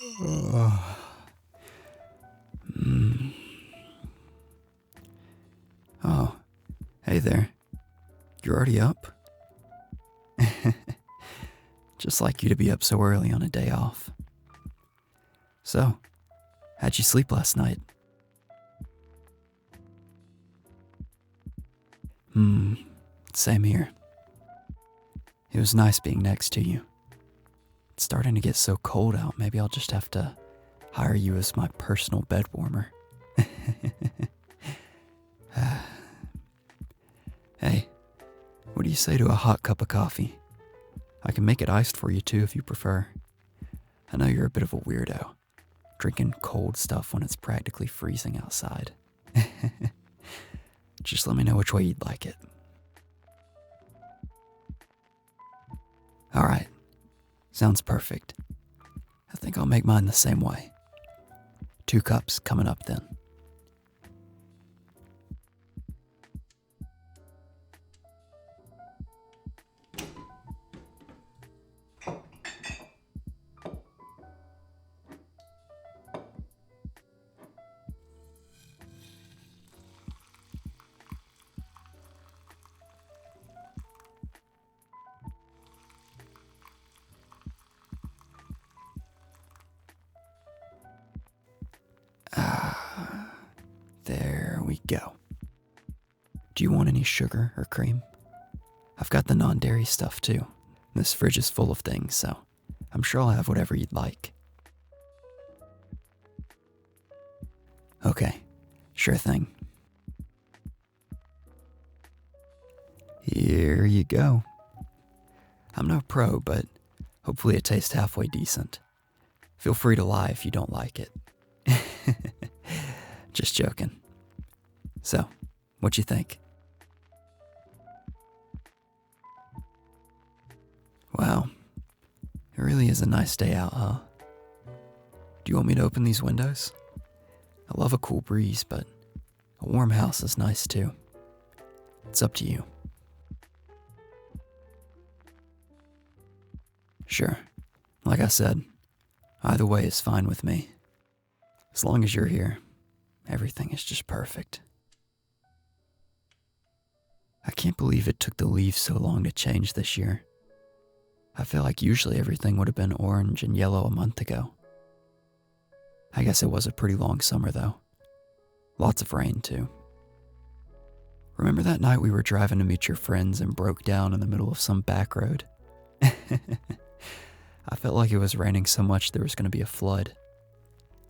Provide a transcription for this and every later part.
Oh, hey there. You're already up? Just like you to be up so early on a day off. So, how'd you sleep last night? Same here. It was nice being next to you. It's starting to get so cold out, maybe I'll just have to hire you as my personal bed warmer. Hey, what do you say to a hot cup of coffee? I can make it iced for you too if you prefer. I know you're a bit of a weirdo, drinking cold stuff when it's practically freezing outside. Just let me know which way you'd like it. Alright, sounds perfect. I think I'll make mine the same way. 2 cups coming up then. There we go. Do you want any sugar or cream? I've got the non-dairy stuff too. This fridge is full of things, so I'm sure I'll have whatever you'd like. Okay, sure thing. Here you go. I'm no pro, but hopefully it tastes halfway decent. Feel free to lie if you don't like it. Just joking. So, what you think? Wow, it really is a nice day out, huh? Do you want me to open these windows? I love a cool breeze, but a warm house is nice too. It's up to you. Sure. Like I said, either way is fine with me. As long as you're here, everything is just perfect. I can't believe it took the leaves so long to change this year. I feel like usually everything would have been orange and yellow a month ago. I guess it was a pretty long summer though. Lots of rain too. Remember that night we were driving to meet your friends and broke down in the middle of some back road? I felt like it was raining so much there was going to be a flood.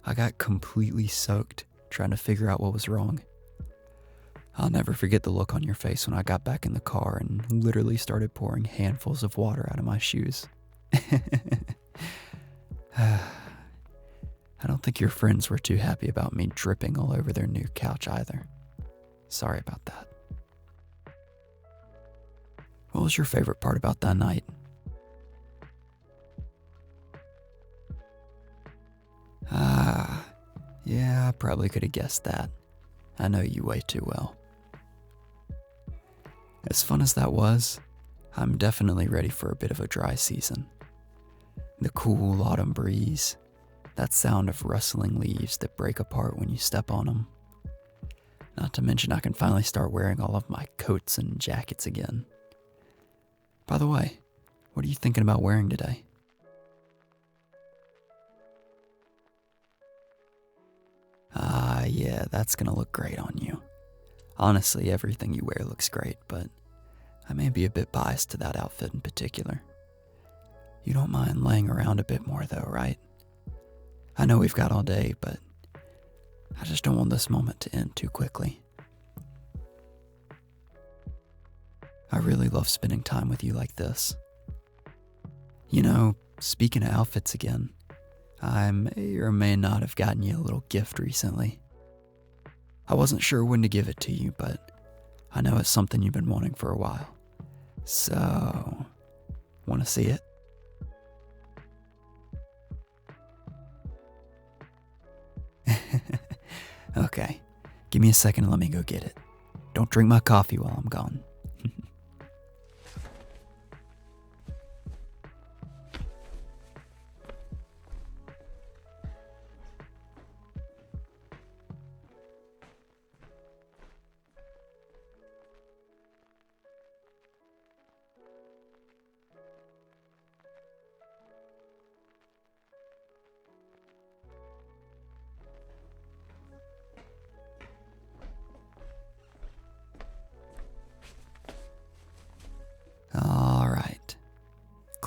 I got completely soaked trying to figure out what was wrong. I'll never forget the look on your face when I got back in the car and literally started pouring handfuls of water out of my shoes. I don't think your friends were too happy about me dripping all over their new couch either. Sorry about that. What was your favorite part about that night? Yeah, I probably could have guessed that. I know you way too well. As fun as that was, I'm definitely ready for a bit of a dry season. The cool autumn breeze, that sound of rustling leaves that break apart when you step on them. Not to mention I can finally start wearing all of my coats and jackets again. By the way, what are you thinking about wearing today? Yeah, that's gonna look great on you. Honestly, everything you wear looks great, but I may be a bit biased to that outfit in particular. You don't mind laying around a bit more though, right? I know we've got all day, but I just don't want this moment to end too quickly. I really love spending time with you like this. You know, speaking of outfits again, I may or may not have gotten you a little gift recently. I wasn't sure when to give it to you, but I know it's something you've been wanting for a while. So, want to see it? Okay, give me a second and let me go get it. Don't drink my coffee while I'm gone.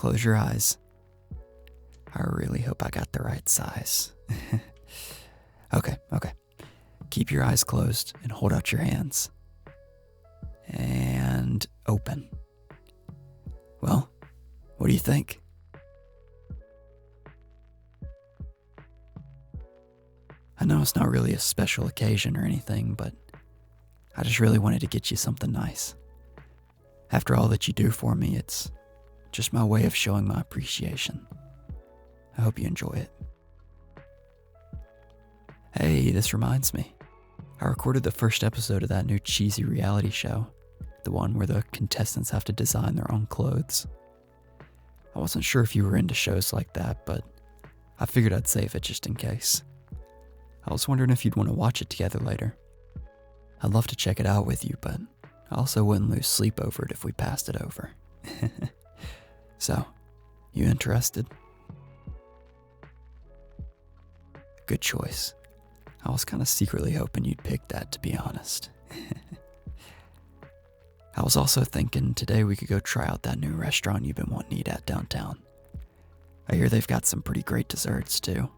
close your eyes. I really hope I got the right size. Okay. Keep your eyes closed and hold out your hands. And open. Well, what do you think? I know it's not really a special occasion or anything, but I just really wanted to get you something nice. After all that you do for me, it's just my way of showing my appreciation. I hope you enjoy it. Hey, this reminds me. I recorded the first episode of that new cheesy reality show, the one where the contestants have to design their own clothes. I wasn't sure if you were into shows like that, but I figured I'd save it just in case. I was wondering if you'd want to watch it together later. I'd love to check it out with you, but I also wouldn't lose sleep over it if we passed it over. So, you interested? Good choice. I was kind of secretly hoping you'd pick that, to be honest. I was also thinking today we could go try out that new restaurant you've been wanting to eat at downtown. I hear they've got some pretty great desserts, too.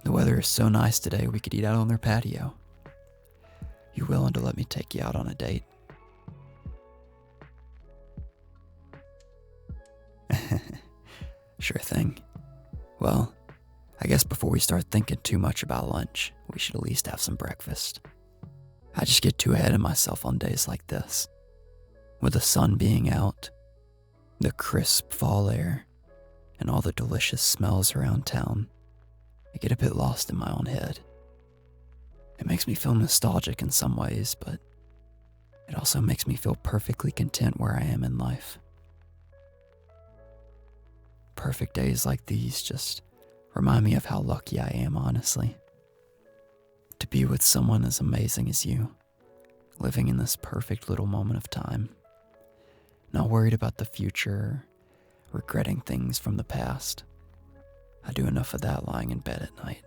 The weather is so nice today we could eat out on their patio. You willing to let me take you out on a date? Sure thing. Well, I guess before we start thinking too much about lunch, we should at least have some breakfast. I just get too ahead of myself on days like this. With the sun being out, the crisp fall air, and all the delicious smells around town, I get a bit lost in my own head. It makes me feel nostalgic in some ways, but it also makes me feel perfectly content where I am in life. Perfect days like these just remind me of how lucky I am, honestly. To be with someone as amazing as you, living in this perfect little moment of time. Not worried about the future, regretting things from the past. I do enough of that lying in bed at night.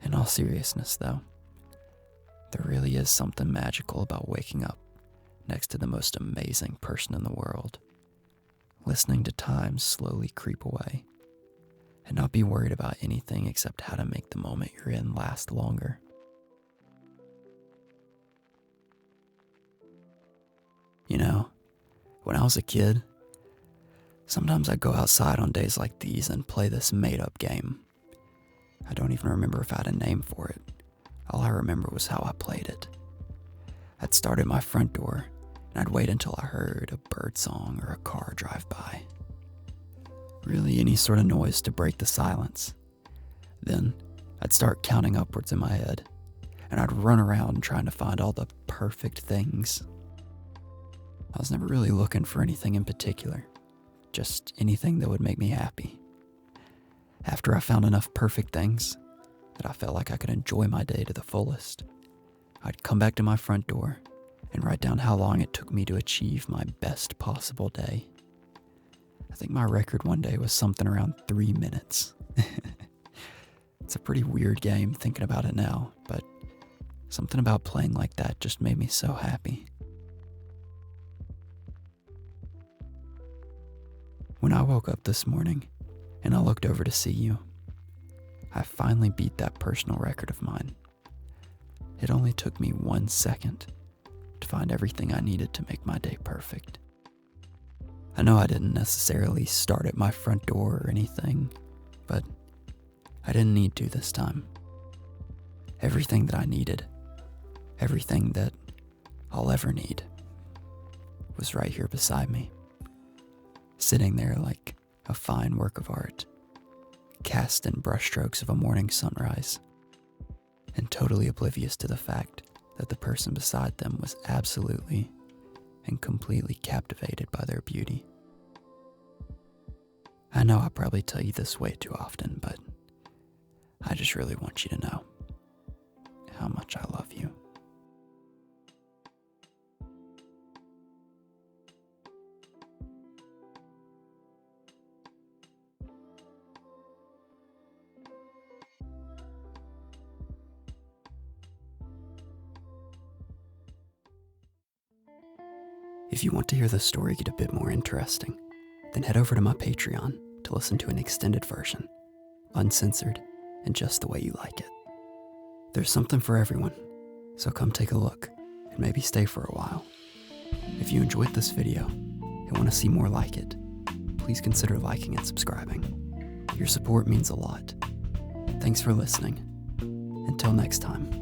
In all seriousness, though, there really is something magical about waking up next to the most amazing person in the world, listening to time slowly creep away, and not be worried about anything except how to make the moment you're in last longer. You know, when I was a kid, sometimes I'd go outside on days like these and play this made-up game. I don't even remember if I had a name for it. All I remember was how I played it. I'd start at my front door, and I'd wait until I heard a bird song or a car drive by. Really any sort of noise to break the silence. Then I'd start counting upwards in my head, and I'd run around trying to find all the perfect things. I was never really looking for anything in particular, just anything that would make me happy. After I found enough perfect things that I felt like I could enjoy my day to the fullest, I'd come back to my front door and write down how long it took me to achieve my best possible day. I think my record one day was something around 3 minutes. It's a pretty weird game thinking about it now, but something about playing like that just made me so happy. When I woke up this morning and I looked over to see you, I finally beat that personal record of mine. It only took me 1 second to find everything I needed to make my day perfect. I know I didn't necessarily start at my front door or anything, but I didn't need to this time. Everything that I needed, everything that I'll ever need, was right here beside me, sitting there like a fine work of art, cast in brushstrokes of a morning sunrise, and totally oblivious to the fact that the person beside them was absolutely and completely captivated by their beauty. I know I probably tell you this way too often, but I just really want you to know how much I love you. If you want to hear the story get a bit more interesting, then head over to my Patreon to listen to an extended version, uncensored and just the way you like it. There's something for everyone, so come take a look and maybe stay for a while. If you enjoyed this video and want to see more like it, please consider liking and subscribing. Your support means a lot. Thanks for listening. Until next time.